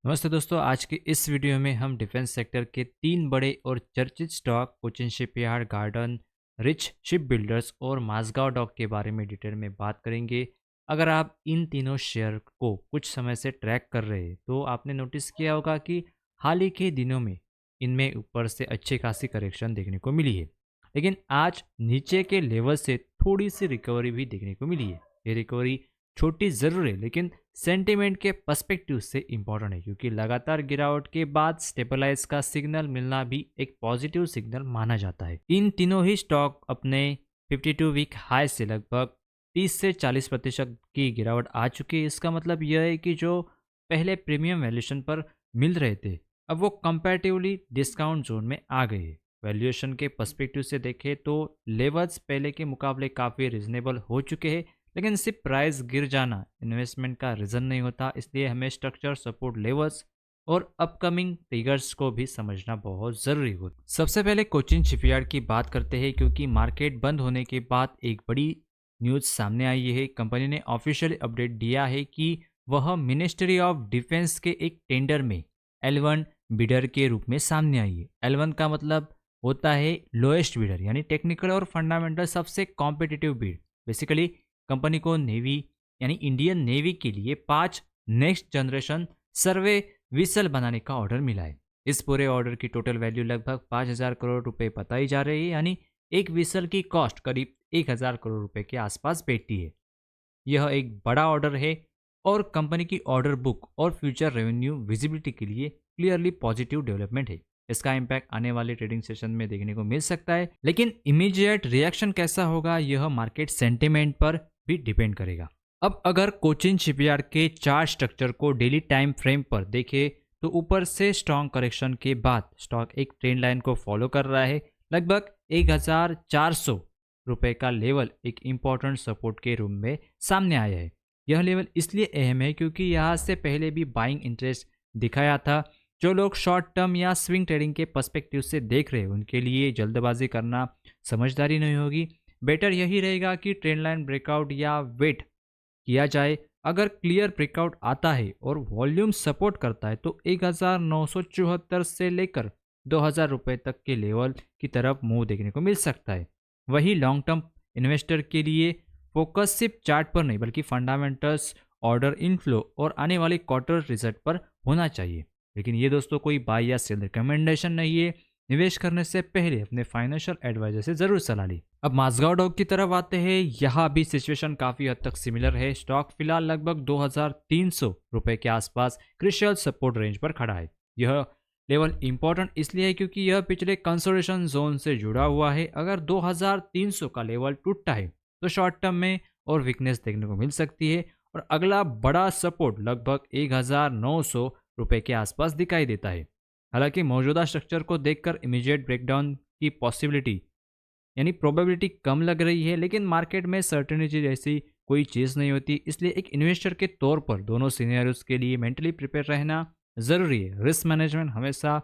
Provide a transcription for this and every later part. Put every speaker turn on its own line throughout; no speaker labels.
नमस्ते दोस्तों, आज के इस वीडियो में हम डिफेंस सेक्टर के तीन बड़े और चर्चित stock Cochin shipyard, garden rich ship builders और माजगांव डॉक के बारे में डिटेल में बात करेंगे। अगर आप इन तीनों शेयर को कुछ समय से ट्रैक कर रहे हैं तो आपने नोटिस किया होगा कि हाल ही के दिनों में इनमें ऊपर से अच्छी खासी करेक्शन देखने को मिली है, लेकिन आज नीचे के लेवल से थोड़ी सी रिकवरी भी देखने को मिली है। ये रिकवरी छोटी ज़रूर है, लेकिन सेंटिमेंट के पर्सपेक्टिव से इम्पॉर्टेंट है, क्योंकि लगातार गिरावट के बाद स्टेबलाइज का सिग्नल मिलना भी एक पॉजिटिव सिग्नल माना जाता है। इन तीनों ही स्टॉक अपने 52 वीक हाई से लगभग 30 से 40% की गिरावट आ चुकी है। इसका मतलब यह है कि जो पहले प्रीमियम वैल्यूएशन पर मिल रहे थे, अब वो कंपैरेटिवली डिस्काउंट जोन में आ गए हैं। वैल्यूएशन के पर्सपेक्टिव से देखें तो लेवल्स पहले के मुकाबले काफ़ी रिजनेबल हो चुके हैं, लेकिन सिर्फ प्राइस गिर जाना इन्वेस्टमेंट का रीज़न नहीं होता। इसलिए हमें स्ट्रक्चर, सपोर्ट लेवल्स और अपकमिंग ट्रिगर्स को भी समझना बहुत ज़रूरी होता है। सबसे पहले कोचिन शिपयार्ड की बात करते हैं, क्योंकि मार्केट बंद होने के बाद एक बड़ी न्यूज़ सामने आई है। कंपनी ने ऑफिशियल अपडेट दिया है कि वह मिनिस्ट्री ऑफ डिफेंस के एक टेंडर में L1 बिडर के रूप में सामने आई है। L1 का मतलब होता है लोएस्ट बिडर, यानी टेक्निकल और फंडामेंटल सबसे कॉम्पिटिटिव बिड। बेसिकली कंपनी को नेवी यानी इंडियन नेवी के लिए 5 नेक्स्ट जनरेशन सर्वे विसल बनाने का ऑर्डर मिला है। इस पूरे ऑर्डर की टोटल वैल्यू लगभग 5,000 करोड़ रुपए बताई जा रही है, यानी एक विसल की कॉस्ट करीब 1,000 करोड़ रुपए के आसपास बैठती है। यह एक बड़ा ऑर्डर है और कंपनी की ऑर्डर बुक और फ्यूचर रेवेन्यू विजिबिलिटी के लिए क्लियरली पॉजिटिव डेवलपमेंट है। इसका इम्पैक्ट आने वाले ट्रेडिंग सेशन में देखने को मिल सकता है, लेकिन इमीडिएट रिएक्शन कैसा होगा यह मार्केट सेंटिमेंट पर भी डिपेंड करेगा। अब अगर कोचिन शिपयार्ड के चार्ट स्ट्रक्चर को डेली टाइम फ्रेम पर देखें तो ऊपर से स्ट्रॉन्ग करेक्शन के बाद स्टॉक एक ट्रेंड लाइन को फॉलो कर रहा है। लगभग 1,400 रुपए का लेवल एक इम्पॉर्टेंट सपोर्ट के रूप में सामने आया है। यह लेवल इसलिए अहम है क्योंकि यहाँ से पहले भी बाइंग इंटरेस्ट दिखाया था। जो लोग शॉर्ट टर्म या स्विंग ट्रेडिंग के पर्सपेक्टिव से देख रहे हैं उनके लिए जल्दबाजी करना समझदारी नहीं होगी। बेटर यही रहेगा कि ट्रेंड लाइन ब्रेकआउट या वेट किया जाए। अगर क्लियर ब्रेकआउट आता है और वॉल्यूम सपोर्ट करता है तो 1,974 से लेकर 2,000 रुपये तक के लेवल की तरफ मूव देखने को मिल सकता है। वही लॉन्ग टर्म इन्वेस्टर के लिए फोकस सिर्फ चार्ट पर नहीं बल्कि फंडामेंटल्स, ऑर्डर इनफ्लो और आने वाले क्वार्टर रिजल्ट पर होना चाहिए। लेकिन ये दोस्तों कोई बाय या सेल रिकमेंडेशन नहीं है। निवेश करने से पहले अपने फाइनेंशियल एडवाइजर से जरूर सलाह ली। अब माजगांव डॉक की तरफ आते हैं। यहाँ भी सिचुएशन काफी हद तक सिमिलर है। स्टॉक फिलहाल लगभग 2,300 रुपए के आसपास क्रिशियल सपोर्ट रेंज पर खड़ा है। यह लेवल इंपॉर्टेंट इसलिए है क्योंकि यह पिछले कंसोलिडेशन जोन से जुड़ा हुआ है। अगर 2,300 का लेवल टूटता है तो शॉर्ट टर्म में और वीकनेस देखने को मिल सकती है और अगला बड़ा सपोर्ट लगभग 1,900 रुपए के आसपास दिखाई देता है। हालांकि मौजूदा स्ट्रक्चर को देखकर इमीडिएट ब्रेकडाउन की पॉसिबिलिटी यानी प्रोबेबिलिटी कम लग रही है, लेकिन मार्केट में सर्टेनिटी जैसी कोई चीज़ नहीं होती। इसलिए एक इन्वेस्टर के तौर पर दोनों सिनेरियोज के लिए मेंटली प्रिपेयर रहना ज़रूरी है। रिस्क मैनेजमेंट हमेशा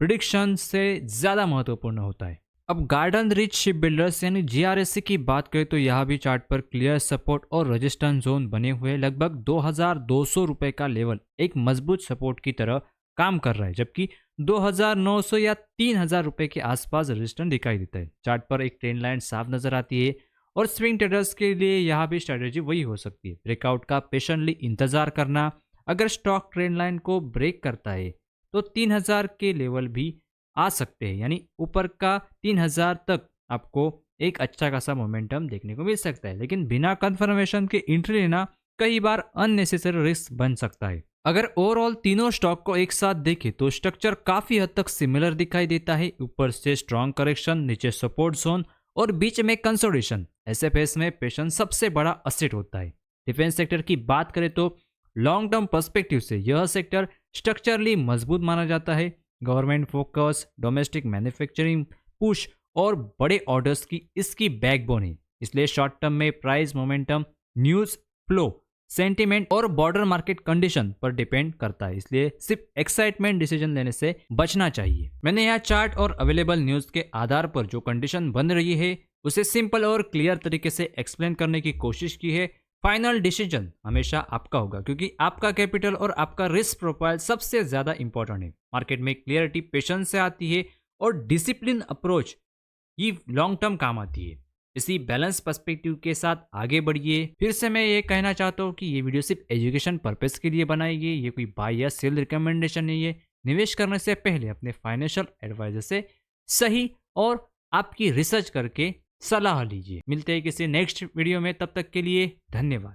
प्रिडिक्शन से ज़्यादा महत्वपूर्ण होता है। अब गार्डन रिच शिप बिल्डर्स यानी GRSC की बात करें तो यहाँ भी चार्ट पर क्लियर सपोर्ट और रेजिस्टेंस जोन बने हुए। लगभग 2,200 रुपए का लेवल एक मजबूत सपोर्ट की तरह काम कर रहा है, जबकि 2,900 या 3,000 रुपए के आसपास रेजिस्टेंस दिखाई देता है। चार्ट पर एक ट्रेंड लाइन साफ नजर आती है और स्विंग ट्रेडर्स के लिए यहाँ भी स्ट्रेटेजी वही हो सकती है, ब्रेकआउट का पेशेंटली इंतजार करना। अगर स्टॉक ट्रेंड लाइन को ब्रेक करता है तो 3,000 के लेवल भी आ सकते हैं, यानी ऊपर का 3,000 तक आपको एक अच्छा खासा मोमेंटम देखने को मिल सकता है। लेकिन बिना कंफर्मेशन के एंट्री लेना कई बार अननेसेसरी रिस्क बन सकता है। अगर ओवरऑल तीनों स्टॉक को एक साथ देखें तो स्ट्रक्चर काफी हद तक सिमिलर दिखाई देता है। ऊपर से स्ट्रॉन्ग करेक्शन, नीचे सपोर्ट जोन और बीच में कंसोलिडेशन। ऐसे फेस में पेशेंस सबसे बड़ा असेट होता है। डिफेंस सेक्टर की बात करें तो लॉन्ग टर्म पर्सपेक्टिव से यह सेक्टर स्ट्रक्चरली मजबूत माना जाता है। Government focus, domestic manufacturing push और बड़े ऑर्डर्स की इसकी बैकबोन है। इसलिए शॉर्ट टर्म में price momentum, news flow, sentiment और बॉर्डर मार्केट कंडीशन पर डिपेंड करता है। इसलिए सिर्फ एक्साइटमेंट डिसीजन लेने से बचना चाहिए। मैंने यहाँ चार्ट और अवेलेबल न्यूज के आधार पर जो कंडीशन बन रही है उसे सिंपल और क्लियर तरीके से एक्सप्लेन करने की कोशिश की है, फाइनल डिसीजन हमेशा आपका होगा, क्योंकि आपका कैपिटल और आपका रिस्क प्रोफाइल सबसे ज़्यादा इंपॉर्टेंट है। मार्केट में क्लियरिटी पेशेंस से आती है और डिसिप्लिन अप्रोच ये लॉन्ग टर्म काम आती है। इसी बैलेंस पर्सपेक्टिव के साथ आगे बढ़िए। फिर से मैं ये कहना चाहता हूँ कि ये वीडियो सिर्फ एजुकेशन पर्पस के लिए बनाई गई, ये कोई बाय या सेल रिकमेंडेशन नहीं है। निवेश करने से पहले अपने फाइनेंशियल एडवाइजर से सही और आपकी रिसर्च करके सलाह लीजिए। मिलते हैं किसी नेक्स्ट वीडियो में, तब तक के लिए धन्यवाद।